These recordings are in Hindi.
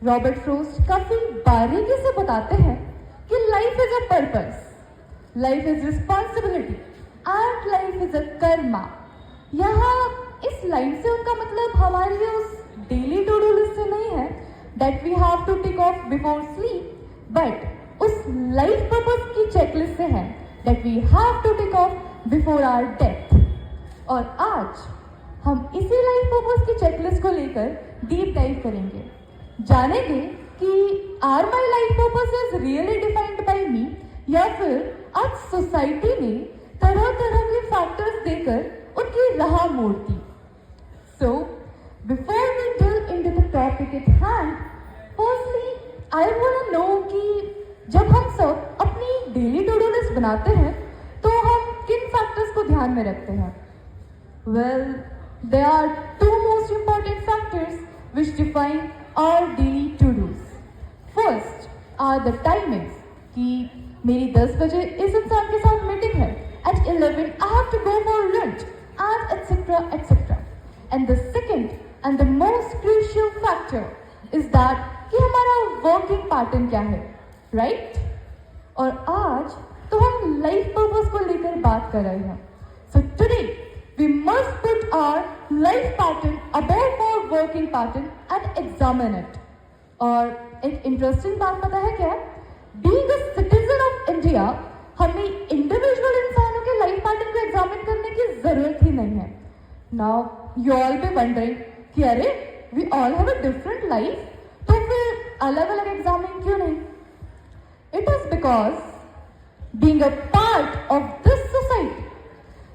रॉबर्ट फ्रोस्ट काफी बारीकी से बताते हैं कि life is a purpose, life is responsibility and life is a Karma. यहाँ इस लाइन से उनका मतलब हमारी उस डेली टू डू लिस्ट से नहीं है that we have to tick off before sleep, but उस लाइफ पर्पस की चेकलिस्ट से है that we have to tick off before our death. और आज हम इसी लाइफ पर्पस की चेकलिस्ट को लेकर डीप डाइव करेंगे, जानेंगे कि are my life purpose is really defined by मी या फिर आज सोसाइटी ने तरह तरह के फैक्टर्स देकर उनकी राह मोड़ दी। So before we div into the topic eight hand, firstly I want to know कि जब हम सब अपनी डेली टू डू लिस्ट बनाते हैं तो हम किन फैक्टर्स को ध्यान में रखते हैं? Well, there are two most important factors which define our daily to-dos. First are the timings कि मेरी 10 बजे इस इंसान के साथ मीटिंग है, at 11 I have to go for lunch and etc etc. And the second and the most crucial factor is that कि हमारा working pattern क्या है, right? और आज तो हम लाइफ पर्पस को लेकर बात कर रहे हैं। So today we must put our life pattern above our working pattern and examine it. और एक इंटरेस्टिंग बात पता है क्या? Being a citizen of India, हमें इंडिविजुअल इंसानों के लाइफ पैटर्न को एग्जामिन करने की जरूरत ही नहीं है। Now you all be wondering कि अरे we all have a different life, तो फिर अलग अलग एग्जामिन क्यों नहीं? It is because being a part of this society,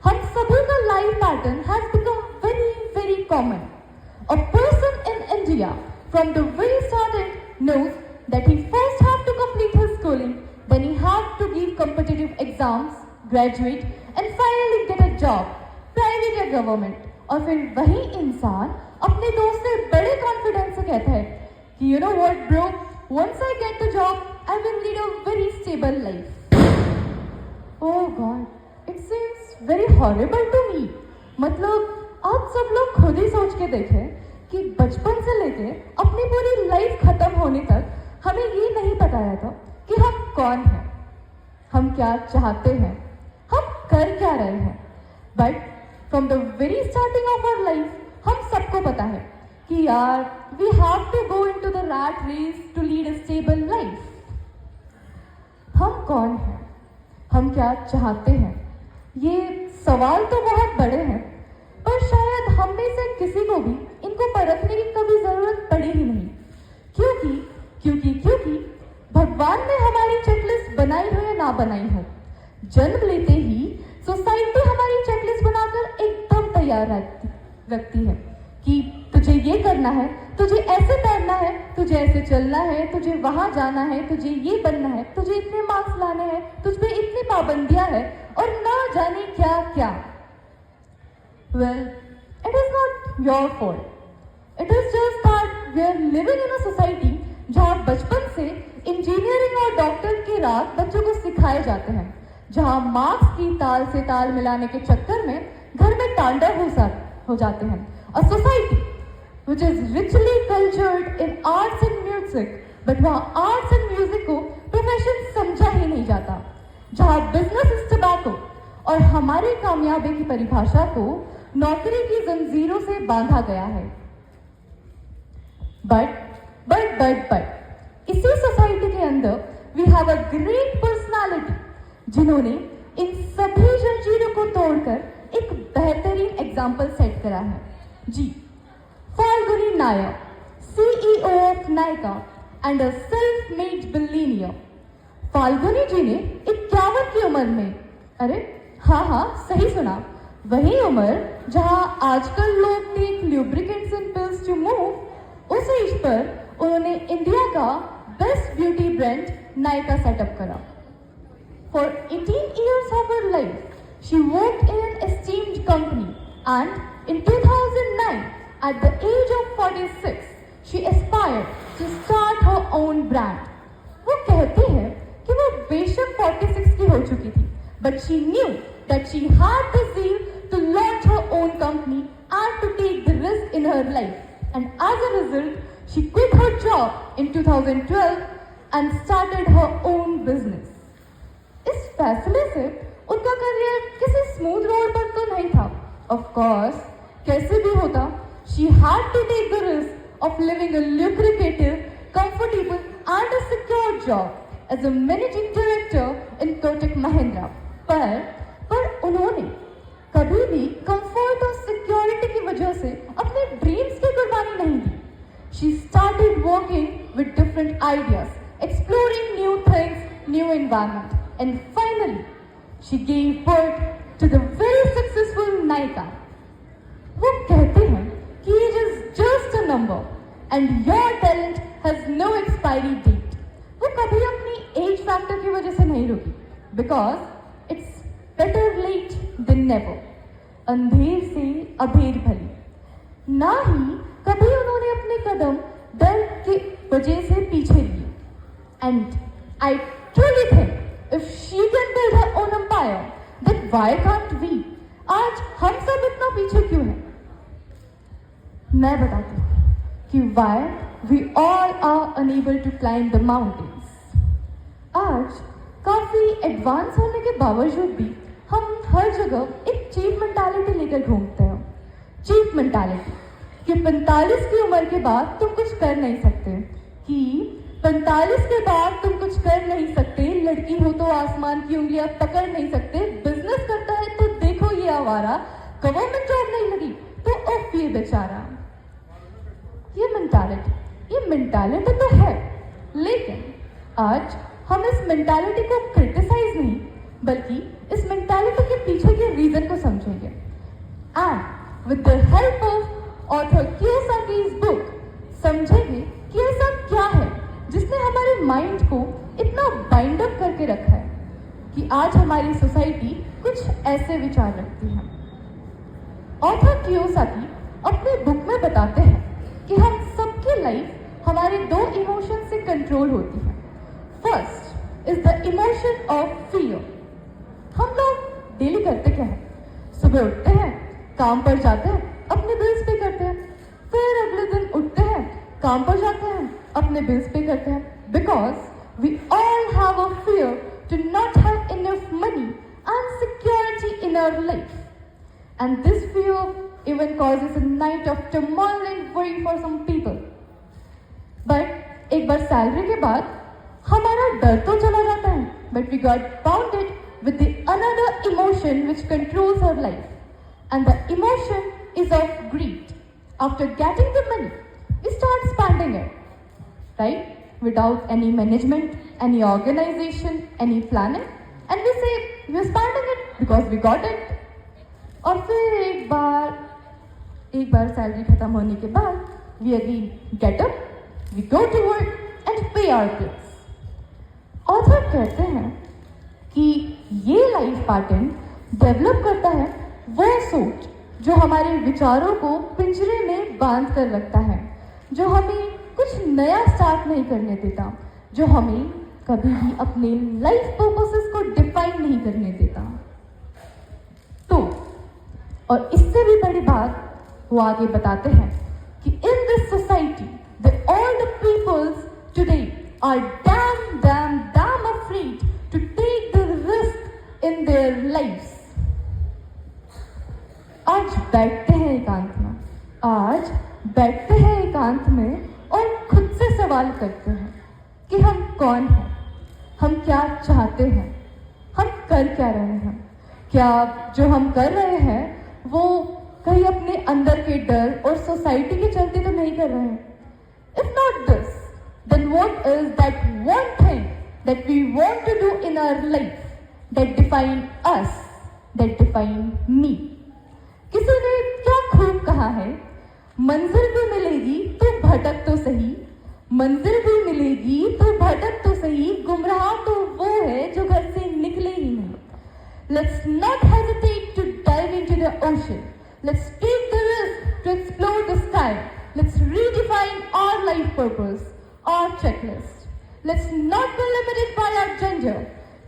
हम सभी का life pattern has become very very common. A person in India from the very starting knows that he first have to complete his schooling, then he have to give competitive exams, graduate and finally get a job, private या गवर्नमेंट। और फिर वही इंसान अपने दोस्त से बड़े कॉन्फिडेंस से कहता है कि you know what bro, once I get the job I will lead a very stable life. Oh God, it seems very horrible to me. मतलब आप सब लोग खुद ही सोच के देखें कि बचपन से लेके अपनी पूरी लाइफ खत्म होने तक हमें ये नहीं बताया था कि हम कौन हैं, हम क्या चाहते हैं, हम कर क्या रहे हैं। But from the very starting of our life हम सबको पता है कि यार we have to go into the rat race to lead a stable life. हम कौन हैं, हम क्या चाहते हैं, ये सवाल तो बहुत बड़े हैं, पर शायद हम में से किसी को भी इनको परखने की कभी जरूरत पड़ी ही नहीं। क्योंकि भगवान ने हमारी चेकलिस्ट बनाई हो या ना बनाई हो, जन्म लेते ही सोसाइटी हमारी चेकलिस्ट बनाकर एकदम तैयार रखती है कि तुझे ये करना है, तुझे ऐसे तैरना है, तुझे ऐसे चलना है, तुझे वहां जाना है, तुझे ये बनना है, तुझे इतने मार्क्स लाने हैं, तुझ पे इतनी पाबंदियां हैं और ना जाने क्या क्या। Well, it is not your fault, it is just that we are living in a society जहां बचपन से इंजीनियरिंग और डॉक्टर के राह बच्चों को सिखाए जाते हैं, जहां मार्क्स की ताल से ताल मिलाने के चक्कर में घर में तांडव हो जाते हैं। A society which is richly cultured in arts and music, but वहाँ arts and music को प्रोफेशन समझा ही नहीं जाता, जहाँ business is tobacco और हमारी कामयाबी की परिभाषा को नौकरी की जंजीरों से बांधा गया है। But इसी सोसाइटी के अंदर we have a great personality जिन्होंने इन सभी जंजीरों को तोड़कर एक बेहतरीन एग्जाम्पल सेट करा है। जी, Falguni Nair, CEO of Nykaa and a self made billionaire. Falguni जी ने 51 की उम्र में, अरे हाँ सही सुना, वही उम्र जहां आजकल लोग take lubricants and pills to move, उस एज पर उन्होंने इंडिया का best beauty brand Nykaa setup करा। For 18 years of her life, she worked in an esteemed company and in 2009, at the age of 46, she aspired to start her own brand. वो कहती है कि वो बेशक 46 की हो चुकी थी, but she knew that she had the zeal to launch her own company and to take the risk in her life. And as a result, She quit her job in 2012 and started her own business. इस फैसले से उनका करियर किसी स्मूथ रोड पर तो नहीं था. Of course, कैसे भी होता, she had to take the risk of living a lucrative, comfortable and a secure job as a managing director in Kotak Mahindra. पर उन्होंने कभी भी कंफर्ट और सिक्योरिटी की वजह से अपने ड्रीम्स की कुर्बानी नहीं दी. She started working with different ideas, exploring new things, new environment, and finally, she gave birth to the very successful Nykaa. वो कहते हैं कि age is just a number and your talent has no expiry date. वो कभी अपनी age factor की वजह से नहीं रुकी, because it's better late than never. अंधेर से अबेर भली. ना ही कभी उन्होंने अपने कदम डर की वजह से पीछे लिए. And I truly think if she can build her own empire, then why can't we? आज हम सब इतना पीछे क्यों हैं? मैं बताती हूँ कि why we all are unable to climb the mountains. आज काफी एडवांस होने के बावजूद भी हम हर जगह एक चीप मेंटालिटी लेकर घूमते हैं. चीप मेंटालिटी कि 45 की उम्र के बाद तुम कुछ कर नहीं सकते, कि 45 के बाद तुम कुछ कर नहीं सकते, लड़की हो तो आसमान की उंगलियां पकड़ नहीं सकते, बिजनेस करता है तो देखो ये आवारा, गवर्नमेंट जॉब नहीं लगी तो उफ ये बेचारा. ये मेंटालिटी तो है, लेकिन आज हम इस मेंटालिटी को क्रिटिसाइज नहीं बल्कि इस मेंटालिटी के पीछे के रीजन को समझेंगे. And with the help of author कियोसाकी's book समझेंगे कि ऐसा क्या है जिसने हमारे माइंड को इतना बाइंड अप करके रखा है कि आज हमारी सोसाइटी कुछ ऐसे विचार रखती है. ऑथर कियोसाकी अपने बुक में बताते हैं कि हम सबकी लाइफ हमारे दो इमोशन से कंट्रोल होती है. First is the emotion of fear. हम लोग डेली करते क्या है? सुबह उठते हैं, काम पर जाते हैं, अपने बिल्स पे करते हैं, फिर अगले दिन उठते हैं, काम पर जाते हैं, अपने बिल्स पे करते हैं. Because we all have a fear to not have enough money and security in our life. And this fear even causes a night of turmoil and worry for some people. But एक बार सैलरी के बाद हमारा डर तो चला जाता है, but we got bounded with the another emotion which controls our life, and the emotion is of greed. After getting the money, we start spending it, right? Without any management, any organization, any planning, and we say we are spending it because we got it. और फिर एक बार सैलरी खत्म होने के बाद we again get up, we go to work and pay our bills. Author कहते हैं कि ये लाइफ पैटर्न डेवलप करता है वो सोच जो हमारे विचारों को पिंजरे में बांध कर रखता है, जो हमें कुछ नया स्टार्ट नहीं करने देता, जो हमें कभी भी अपने लाइफ पर्पसेस को डिफाइन नहीं करने देता. तो और इससे भी बड़ी बात वो आगे बताते हैं कि in this society the all the peoples today are damn afraid to take the risk in their lives. आज बैठते हैं एकांत में और खुद से सवाल करते हैं कि हम कौन हैं, हम क्या चाहते हैं, हम कर क्या रहे हैं, क्या जो हम कर रहे हैं वो कहीं अपने अंदर के डर और सोसाइटी के चलते तो नहीं कर रहे हैं. If not this, then what is that one thing that we want to do in our life that define us, that define me? किसी ने क्या खूब कहा है, मंजिल भी मिलेगी तो भटक तो सही, मंजिल भी मिलेगी तो भटक तो सही, गुमराह तो वो है जो घर से निकले ही नहीं. Let's not hesitate to dive into the ocean. Let's take the risk to explore the sky. Let's redefine our life purpose, our checklist. Let's not be limited by our gender,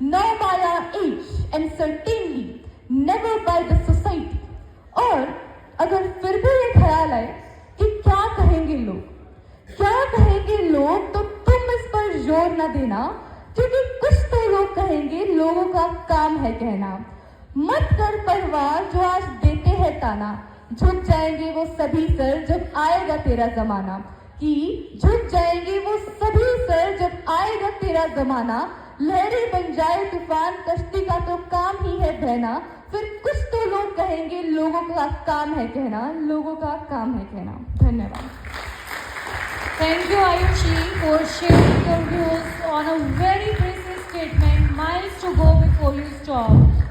nor by our age, and certainly never by the society. और अगर फिर भी ये ख्याल आए कि क्या कहेंगे लोग, क्या कहेंगे लोग तो तुम इस पर जोर न देना, क्योंकि कुछ तो लोग कहेंगे लोगों का काम है कहना। मत कर परवाह जो आज देते हैं ताना, झुक जाएंगे वो सभी सर जब आएगा तेरा जमाना। कि झुक जाएंगे वो सभी सर जब आएगा तेरा जमाना। लहरें बन जाए तूफान कश्ती का तो काम ही है बहना। फिर कुछ तो लोग कहेंगे लोगों का काम है कहना, लोगों का काम है कहना। धन्यवाद। Thank you, Ayushi, for sharing your views on a very precise statement. Miles to go before you stop.